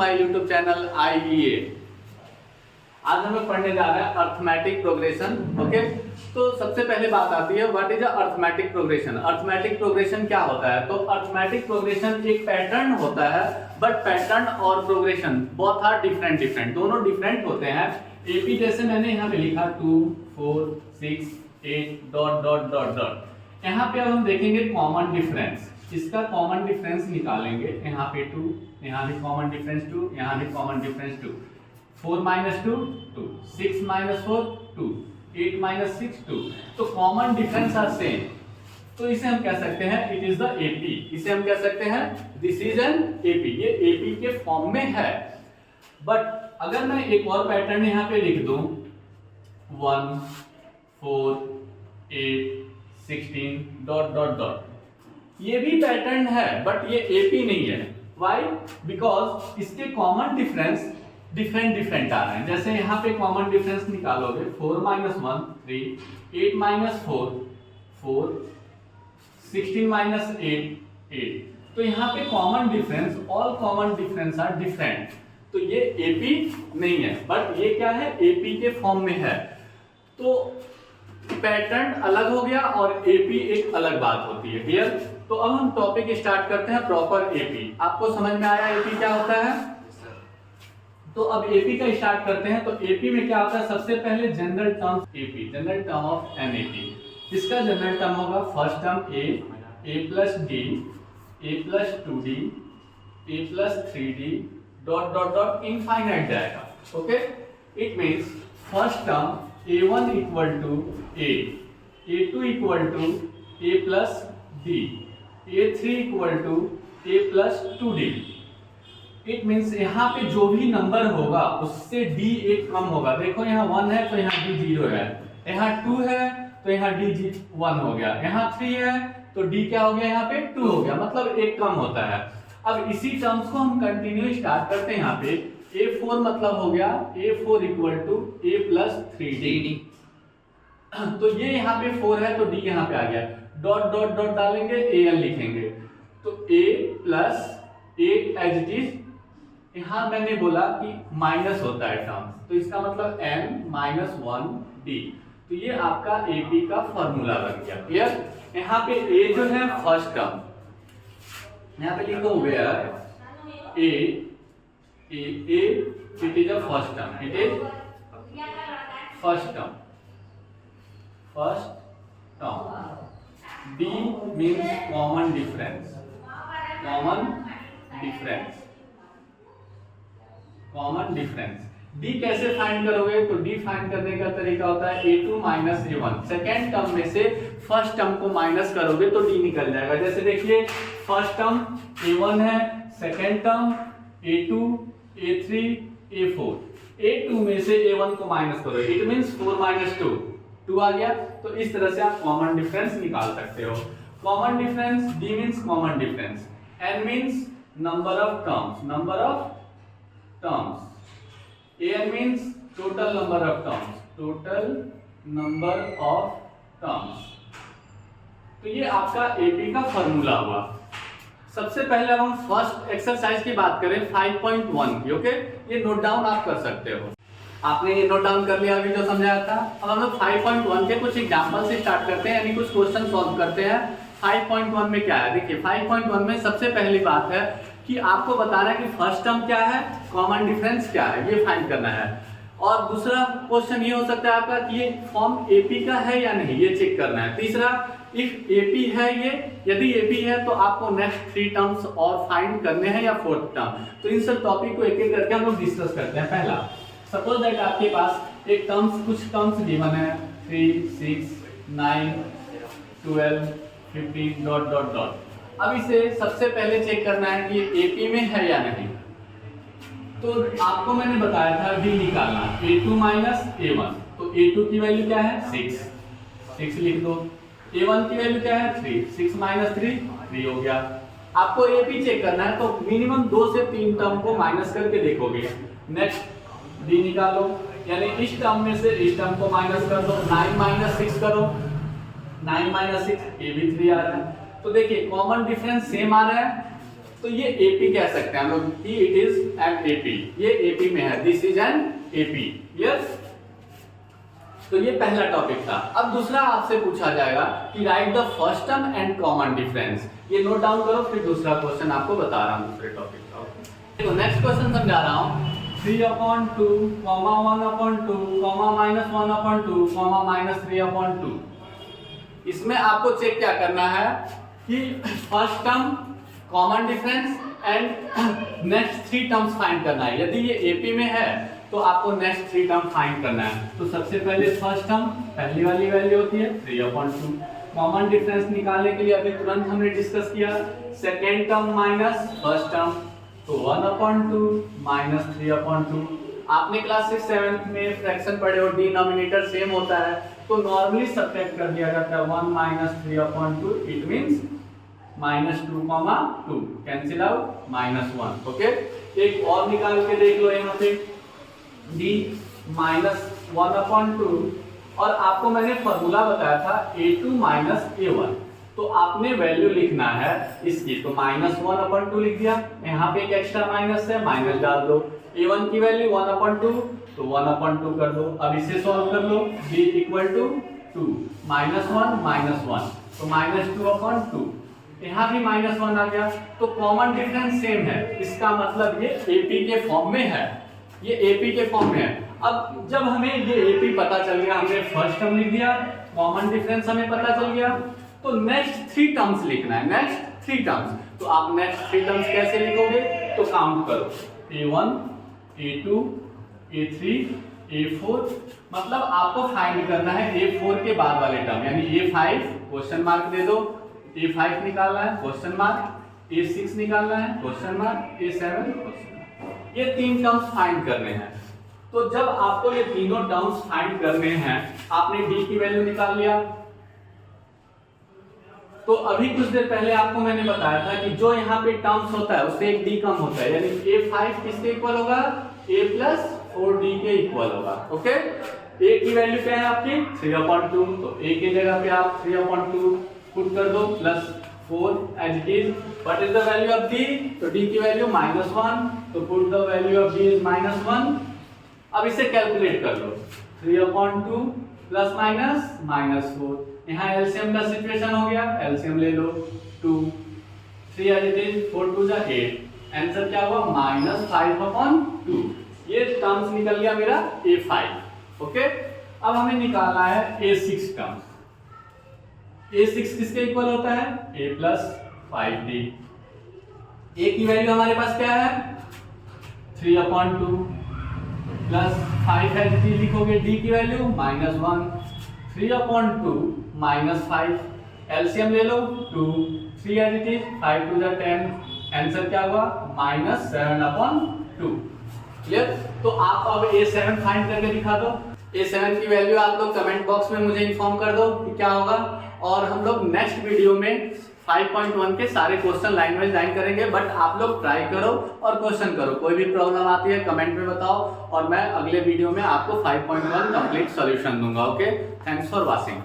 My YouTube channel IEA। आज हमें पढ़ने जा रहे हैं अर्थमेटिक प्रोग्रेशन। ओके, तो सबसे पहले बात आती है what is arithmetic progression. Arithmetic progression क्या होता है? तो अर्थमेटिक प्रोग्रेशन एक पैटर्न होता है, बट पैटर्न और प्रोग्रेशन बोथ आर डिफरेंट, दोनों डिफरेंट होते हैं। एपी जैसे मैंने यहाँ पे लिखा 2 4 6 8 डॉट डॉट डॉट डॉट। यहाँ पे अब हम देखेंगे कॉमन डिफरेंस, इसका कॉमन डिफरेंस निकालेंगे। यहाँ पे 2, यहाँ भी कॉमन डिफरेंस 2, यहाँ भी कॉमन डिफरेंस 2। 4 - 2 2, 6 - 4 2, 8 - 6 2। तो कॉमन डिफरेंस आर सेम, तो इसे हम कह सकते हैं इट इज द एपी। इसे हम कह सकते हैं दिस इज एन एपी, ये एपी के फॉर्म में है। बट अगर मैं एक और पैटर्न यहाँ पे लिख दूं 1 4 8 16 डॉट डॉट डॉट, ये भी पैटर्न है बट ये एपी नहीं है। व्हाई? बिकॉज इसके कॉमन डिफरेंस डिफरेंट आ रहे हैं। जैसे यहाँ पे कॉमन डिफरेंस निकालोगे 4 - 1 3, 8 - 4 4, 16 - 8 8। तो यहाँ पे common difference, all common difference are different. तो ये एपी नहीं है, बट ये क्या है? एपी के फॉर्म में है। तो पैटर्न अलग हो गया और एपी एक अलग बात होती है। क्लियर? तो अब हम टॉपिक स्टार्ट करते हैं प्रॉपर एपी। आपको समझ में आया एपी क्या होता है? तो अब एपी का स्टार्ट करते हैं। तो एपी में क्या होता है? सबसे पहले general term AP, general term of an AP. इसका जनरल टर्म होगा first term A plus D, A plus 2d, A plus 3d dot dot dot infinite जाएगा। Okay, it means first term a1 equal to a, a2 equal to a plus d, a3 equal to a plus 2d। It means यहाँ पे जो भी number होगा उससे d एक कम होगा। देखो यहाँ 1 है तो यहाँ d 0 है, यहाँ 2 है तो यहाँ d 1 हो गया, यहाँ 3 है तो d क्या हो गया? यहाँ पे 2 हो गया, मतलब एक कम होता है। अब इसी टर्म्स को हम कंटिन्यू स्टार्ट करते हैं। यहाँ पे a4 मतलब हो गया a4 equal to a plus 3d। तो ये यहाँ पे 4 है तो d यहाँ पे आ गया, डॉट डॉट डॉट डालेंगे an लिखेंगे, तो a plus a as it is. यहाँ मैंने बोला कि माइनस होता है टर्म, तो इसका मतलब n - 1d। तो ये आपका एपी का फॉर्मूला बन गया। क्लियर? यहाँ पे a जो है फर्स्ट टर्म, यहाँ पे लिखो where a it is a first term, it is first term d means common difference d कैसे फाइंड करोगे? तो d फाइंड करने का तरीका होता है a2 - a1। सेकेंड टर्म में से फर्स्ट टर्म को माइनस करोगे तो d निकल जाएगा। जैसे देखिए फर्स्ट टर्म a1 है, second term a2 a3 a4, a2 में से a1 को माइनस करो, इट मींस 4 - 2 आ गया। तो इस तरह से आप कॉमन डिफरेंस निकाल सकते हो। Common difference d means common difference, n means number of terms, an means total number of terms. तो ये आपका एपी का फॉर्मूला हुआ। सबसे पहले हम फर्स्ट एक्सरसाइज की बात करें 5.1 की। ओके, ये नोट डाउन आप कर सकते हो। आपने ये नोट डाउन कर लिया अभी जो समझाया था। अब हम लोग 5.1 के कुछ एग्जांपल से स्टार्ट करते हैं, यानी कुछ क्वेश्चन सॉल्व करते हैं। 5.1 में क्या है? देखिए 5.1 में सबसे पहली बात है कि आपको बताना है कि फर्स्ट टर्म क्या है, कॉमन डिफरेंस क्या है, ये फाइंड करना है। और दूसरा क्वेश्चन ये हो सकता है आपका कि ये फॉर्म एपी का है या नहीं, ये चेक करना है। तीसरा, इफ एपी है ये, यदि एपी है तो आपको नेक्स्ट 3 टर्म्स और फाइंड करने हैं या 4th टर्म। तो इन सब टॉपिक को एक एक करके हम लोग डिस्कस करते हैं। पहला, सपोज दैट आपके पास एक कुछ टर्म्स गिवन है 3 6 9 12 15 डॉट डॉट डॉट। अब इसे सबसे पहले चेक करना है कि ये एपी में है या नहीं। तो आपको मैंने बताया था v निकालना, a2 - a1। तो a2 की वैल्यू क्या है? 6 लिख दो। a1 की वैल्यू क्या है? 3, 6 - 3 3 हो गया। आपको एपी चेक करना है तो मिनिमम 2 से 3 टर्म को माइनस करके देखोगे। नेक्स्ट d निकालो, यानी इस टर्म में से इस टर्म को माइनस कर दो। 9 - 6 करो, 9 - 6 ये भी 3 आ रहा है। तो देखिए कॉमन डिफरेंस सेम आ रहा है, तो ये एपी कह सकते हैं हम लोग कि इट इज एन एपी, ये एपी में है, this is an AP. Yes, तो ये पहला टॉपिक था। अब दूसरा आपसे पूछा जाएगा कि right the first term and common difference. ये नोट डाउन करो, फिर दूसरा क्वेश्चन आपको बता रहा हूँ दूसरे टॉपिक का। देखो नेक्स्ट क्वेश्चन समझा रहा हूँ, 3/2, 1/2, -1/2, -3/2। इसमें आपको चेक क्या करना है कि first term, common difference and next 3 terms find करना है। यदि ये एपी में है तो आपको नेक्स्ट 3 टर्म फाइंड करना है। तो सबसे पहले फर्स्ट टर्म, पहली वाली वैल्यू होती है 3/2। कॉमन डिफरेंस निकालने के लिए अभी तुरंत हमने डिस्कस किया, second term minus first term, तो 1/2 -3/2। आपने क्लास 6-7 में फ्रैक्शन पढ़े हो, डिनोमिनेटर सेम होता है, तो नॉर्मली सब्ट्रैक्ट कर दिया जाता है। 1 - 3/2 it means -2, cancel out -1। Okay, एक और निकाल के देख लो यहाँ पे, d -1/2, और आपको मैंने फॉर्मूला बताया था a2 - a1, तो आपने वैल्यू लिखना है इसकी, तो -1/2 लिख दिया, यहाँ पे एक एक्स्ट्रा माइनस है, माइनस डाल दो। a1 की वैल्यू 1/2, तो 1/2 कर दो। अब इसे सॉल्व कर लो, b = 2, -1 -1, तो -2/2, यहाँ भी -1 आ गया। तो कॉमन डिफरेंस सेम है, इसका मतलब ये एपी के फॉर्म में है, ये एपी के फॉर्म में है। अब जब हमें ये एपी पता चल गया, हमने फर्स्ट टर्म लिख दिया, कॉमन डिफरेंस हमें पता चल गया, तो नेक्स्ट 3 टर्म्स लिखना है, नेक्स्ट 3 टर्म्स। तो आप नेक्स्ट 3 टर्म्स कैसे लिखोगे, तो काउंट करो, a1 a2 a3 a4, मतलब आपको फाइंड करना है a4 के बाद वाले टर्म, यानी a5 क्वेश्चन मार्क दे दो, a5 निकालना है क्वेश्चन मार्क, a6 निकालना है question mark, a7 question mark. ये 3 टर्म्स फाइंड करने हैं। तो जब आपको ये तीनों टर्म्स फाइंड करने हैं, आपने d की वैल्यू निकाल लिया, तो अभी कुछ देर पहले आपको मैंने बताया था कि जो यहाँ पे टर्म्स होता है उससे एक d कम होता है, यानी a5 किसके इक्वल होगा, a + 4d के इक्वल होगा। ओके, a की वैल्यू क्या है आपकी 3/2, तो a की जगह पे आप 3/2 पुट कर दो, +4 as it is. What is the value of d, तो d की वैल्यू -1, तो put the value of d is -1। अब इसे कैलकुलेट कर लो, 3/2 ± -4, यहाँ एलसीएम का सिचुएशन हो गया, एलसीएम ले लो, 2 3 एज इट इज, 4 2 जा 8, आंसर क्या हुआ -5/2। ये टर्म्स निकल गया मेरा a5। ओके, अब हमें निकालना है a6 टर्म्स। a6 किसके इक्वल होता है, a + 5d। a की वैल्यू हमारे पास क्या है 3/2 + 5 एज इट इज लिखोगे, d की वैल्यू -1, 3/2 -5, एलसीएम ले लो, 2 3 एज इट इज, 5 2 जा 10, आंसर क्या हुआ -7/2। क्लियर? तो आप अब a7 फाइंड करके दिखा दो। a7 की वैल्यू आप लोग कमेंट बॉक्स में मुझे इन्फॉर्म कर दो कि क्या होगा, और हम लोग नेक्स्ट वीडियो में 5.1 के सारे क्वेश्चन लाइन वाइज लाइन करेंगे। बट आप लोग ट्राई करो और क्वेश्चन करो, कोई भी प्रॉब्लम आती है कमेंट में बताओ, और मैं अगले वीडियो में आपको 5.1 कंप्लीट सॉल्यूशन दूंगा। Okay, thanks for watching.